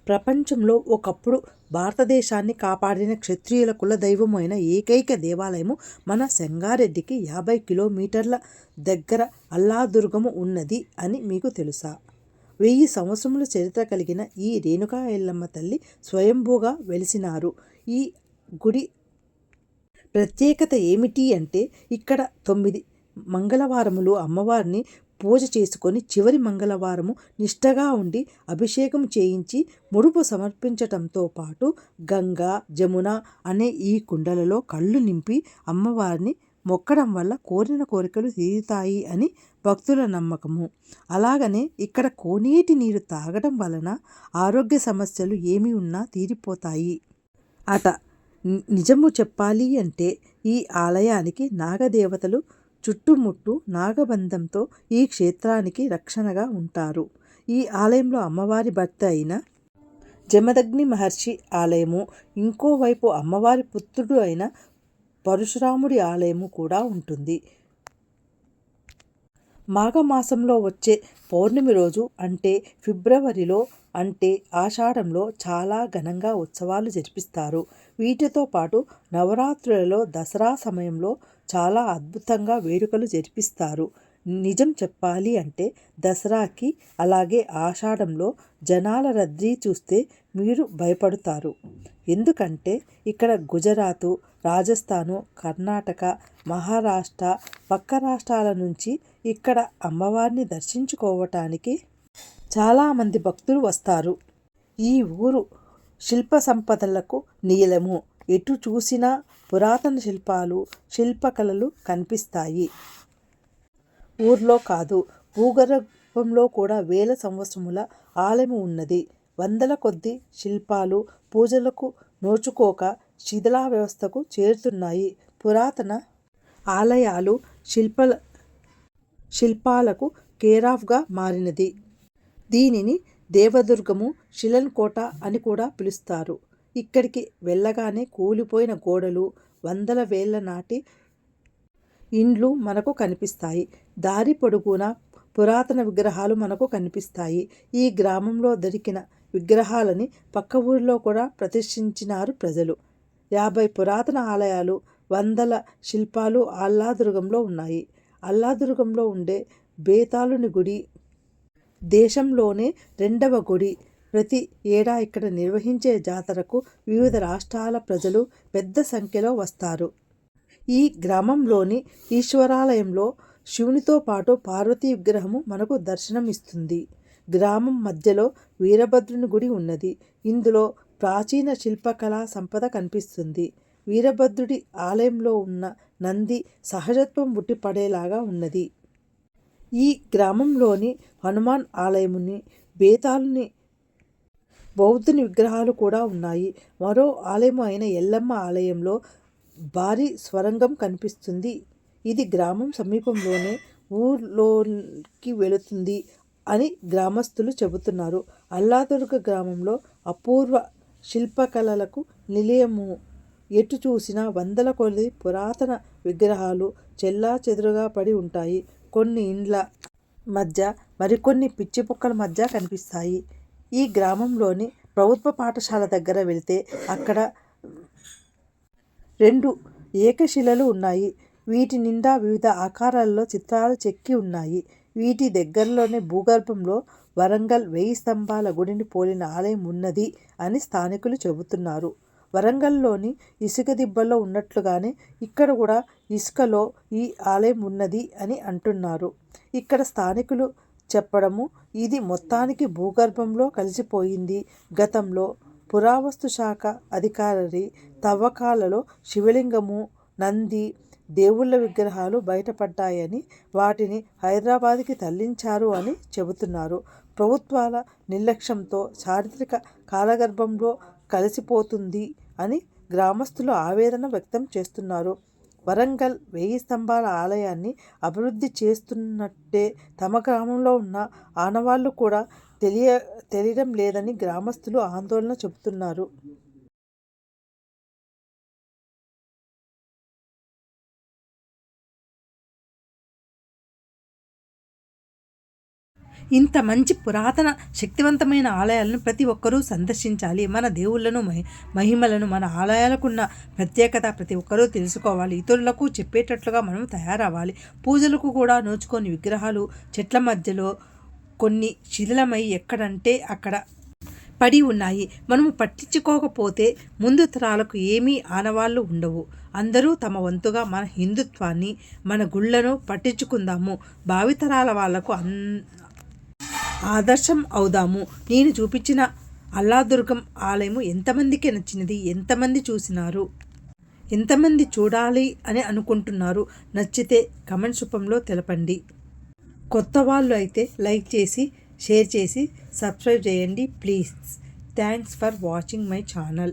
ప్రపంచంలో ఒకప్పుడు భారతదేశాన్ని కాపాడిన క్షత్రియుల కులదైవమైన ఏకైక దేవాలయము మన సంగారెడ్డికి 50 కిలోమీటర్ల దగ్గర అల్లాదుర్గము ఉన్నది అని మీకు తెలుసా? 1000 సంవత్సరముల చరిత్ర కలిగిన ఈ రేణుకా ఎల్లమ్మ తల్లి స్వయంభూగా వెలిసినారు. ఈ గుడి ప్రత్యేకత ఏమిటి అంటే ఇక్కడ 9 మంగళవారములు అమ్మవారిని పూజ చేసుకొని చివరి మంగళవారము నిష్టగా ఉండి అభిషేకం చేయించి ముడుపు సమర్పించటంతో పాటు గంగా జమున అనే ఈ కుండలలో కళ్ళు నింపి అమ్మవారిని మొక్కడం వల్ల కోరిన కోరికలు తీరుతాయి అని భక్తుల నమ్మకము. అలాగనే ఇక్కడ కోనేటి నీరు తాగడం వలన ఆరోగ్య సమస్యలు ఏమి ఉన్నా తీరిపోతాయి అట. నిజము చెప్పాలి అంటే ఈ ఆలయానికి నాగదేవతలు చుట్టుముట్టు నాగబంధంతో ఈ క్షేత్రానికి రక్షణగా ఉంటారు. ఈ ఆలయంలో అమ్మవారి భర్త అయిన జమదగ్ని మహర్షి ఆలయము, ఇంకోవైపు అమ్మవారి పుత్రుడు అయిన పరశురాముడి ఆలయము కూడా ఉంటుంది. మాఘమాసంలో వచ్చే పౌర్ణమి రోజు అంటే ఫిబ్రవరిలో అంటే ఆషాఢంలో చాలా ఘనంగా ఉత్సవాలు జరిపిస్తారు. వీటితో పాటు నవరాత్రులలో దసరా సమయంలో చాలా అద్భుతంగా వేడుకలు జరిపిస్తారు. నిజం చెప్పాలి అంటే దసరాకి అలాగే ఆషాఢంలో జనాల రద్దీ చూస్తే మీరు భయపడతారు. ఎందుకంటే ఇక్కడ గుజరాతు, రాజస్థాను, కర్ణాటక, మహారాష్ట్ర పక్క రాష్ట్రాల నుంచి ఇక్కడ అమ్మవారిని దర్శించుకోవటానికి చాలామంది భక్తులు వస్తారు. ఈ ఊరు శిల్ప సంపదలకు నీలము. ఎటు చూసినా పురాతన శిల్పాలు, శిల్పకళలు కనిపిస్తాయి. ఊర్లో కాదు, భూగర్భంలో కూడా వేల సంవత్సరముల ఆలయం ఉన్నది. వందల కొద్ది శిల్పాలు పూజలకు నోచుకోక శిథిలా వ్యవస్థకు చేరుతున్నాయి. పురాతన ఆలయాలు శిల్పాలకు కేరాఫ్గా మారినది. దీనిని దేవదుర్గము, శిలన్ కోట అని కూడా పిలుస్తారు. ఇక్కడికి వెళ్ళగానే కూలిపోయిన గోడలు, వందల వేల నాటి ఇండ్లు మనకు కనిపిస్తాయి. దారి పొడుగునా పురాతన విగ్రహాలు మనకు కనిపిస్తాయి. ఈ గ్రామంలో దొరికిన విగ్రహాలని పక్క ఊరిలో కూడా ప్రతిష్ఠించినారు ప్రజలు. 50 పురాతన ఆలయాలు, వందల శిల్పాలు అల్లాదుర్గంలో ఉన్నాయి. అల్లాదుర్గంలో ఉండే బేతాళుని గుడి దేశంలోనే 2వ గుడి. ప్రతి ఏడా ఇక్కడ నిర్వహించే జాతరకు వివిధ రాష్ట్రాల ప్రజలు పెద్ద సంఖ్యలో వస్తారు. ఈ గ్రామంలోని ఈశ్వరాలయంలో శివునితో పాటు పార్వతీ విగ్రహము మనకు దర్శనం ఇస్తుంది. గ్రామం మధ్యలో వీరభద్రుని గుడి ఉన్నది. ఇందులో ప్రాచీన శిల్పకళా సంపద కనిపిస్తుంది. వీరభద్రుడి ఆలయంలో ఉన్న నంది సహజత్వం ఉట్టిపడేలాగా ఉన్నది. ఈ గ్రామంలోని హనుమాన్ ఆలయముని, బేతాళుని, బౌద్ధుని విగ్రహాలు కూడా ఉన్నాయి. మరో ఆలయము అయిన ఎల్లమ్మ ఆలయంలో భారీ స్వరంగం కనిపిస్తుంది. ఇది గ్రామం సమీపంలోనే ఊర్లోకి వెళుతుంది అని గ్రామస్తులు చెబుతున్నారు. అల్లాదుర్గ గ్రామంలో అపూర్వ శిల్పకళలకు నిలయము. ఎటు చూసినా వందల కొద్ది పురాతన విగ్రహాలు చెల్లాచెదురుగా పడి ఉంటాయి. కొన్ని ఇండ్ల మధ్య మరికొన్ని పిచ్చి మొక్కల మధ్య కనిపిస్తాయి. ఈ గ్రామంలోని ప్రభుత్వ పాఠశాల దగ్గర వెళితే అక్కడ 2 ఏకశిలలు ఉన్నాయి. వీటి నిండా వివిధ ఆకారాలలో చిత్రాలు చెక్కి ఉన్నాయి. వీటి దగ్గరలోనే భూగర్భంలో వరంగల్ 1000 స్తంభాల గుడిని పోలిన ఆలయం ఉన్నది అని స్థానికులు చెబుతున్నారు. వరంగల్లోని ఇసుక దిబ్బల్లో ఉన్నట్లుగానే ఇక్కడ కూడా ఇసుకలో ఈ ఆలయం ఉన్నది అని అంటున్నారు. ఇక్కడ స్థానికులు చెప్పడము ఇది మొత్తానికి భూగర్భంలో కలిసిపోయింది. గతంలో పురావస్తు శాఖ అధికారి తవ్వకాలలో శివలింగము, నంది, దేవుళ్ళ విగ్రహాలు బయటపడ్డాయని వాటిని హైదరాబాద్కి తరలించారు అని చెబుతున్నారు. ప్రభుత్వాల నిర్లక్ష్యంతో చారిత్రక కాలగర్భంలో కలిసిపోతుంది అని గ్రామస్తులు ఆవేదన వ్యక్తం చేస్తున్నారు. వరంగల్ 1000 స్తంభాల ఆలయాన్ని అభివృద్ధి చేస్తున్నట్టే తమ గ్రామంలో ఉన్న ఆనవాళ్లు కూడా తెలియడం లేదని గ్రామస్తులు ఆందోళన చెబుతున్నారు. ఇంత మంచి పురాతన శక్తివంతమైన ఆలయాలను ప్రతి ఒక్కరూ సందర్శించాలి. మన దేవుళ్ళను మహిమలను, మన ఆలయాలకున్న ప్రత్యేకత ప్రతి ఒక్కరూ తెలుసుకోవాలి. ఇతరులకు చెప్పేటట్లుగా మనం తయారవ్వాలి. పూజలకు కూడా నోచుకొని విగ్రహాలు చెట్ల మధ్యలో కొన్ని శిథిలమై ఎక్కడంటే అక్కడ పడి ఉన్నాయి. మనము పట్టించుకోకపోతే ముందు తరాలకు ఏమీ ఆనవాళ్ళు ఉండవు. అందరూ తమ వంతుగా మన హిందుత్వాన్ని, మన గుళ్ళను పట్టించుకుందాము. భావితరాల వాళ్లకు ఆదర్శం అవుదాము. నేను చూపించిన అల్లాదుర్గం ఆలయము ఎంతమందికి నచ్చినది? ఎంతమంది చూసినారు? ఎంతమంది చూడాలి అని అనుకుంటున్నారు? నచ్చితే కమెంట్స్ రూపంలో తెలపండి. కొత్త వాళ్ళు అయితే లైక్ చేసి, షేర్ చేసి, సబ్స్క్రైబ్ చేయండి please. Thanks for watching my channel.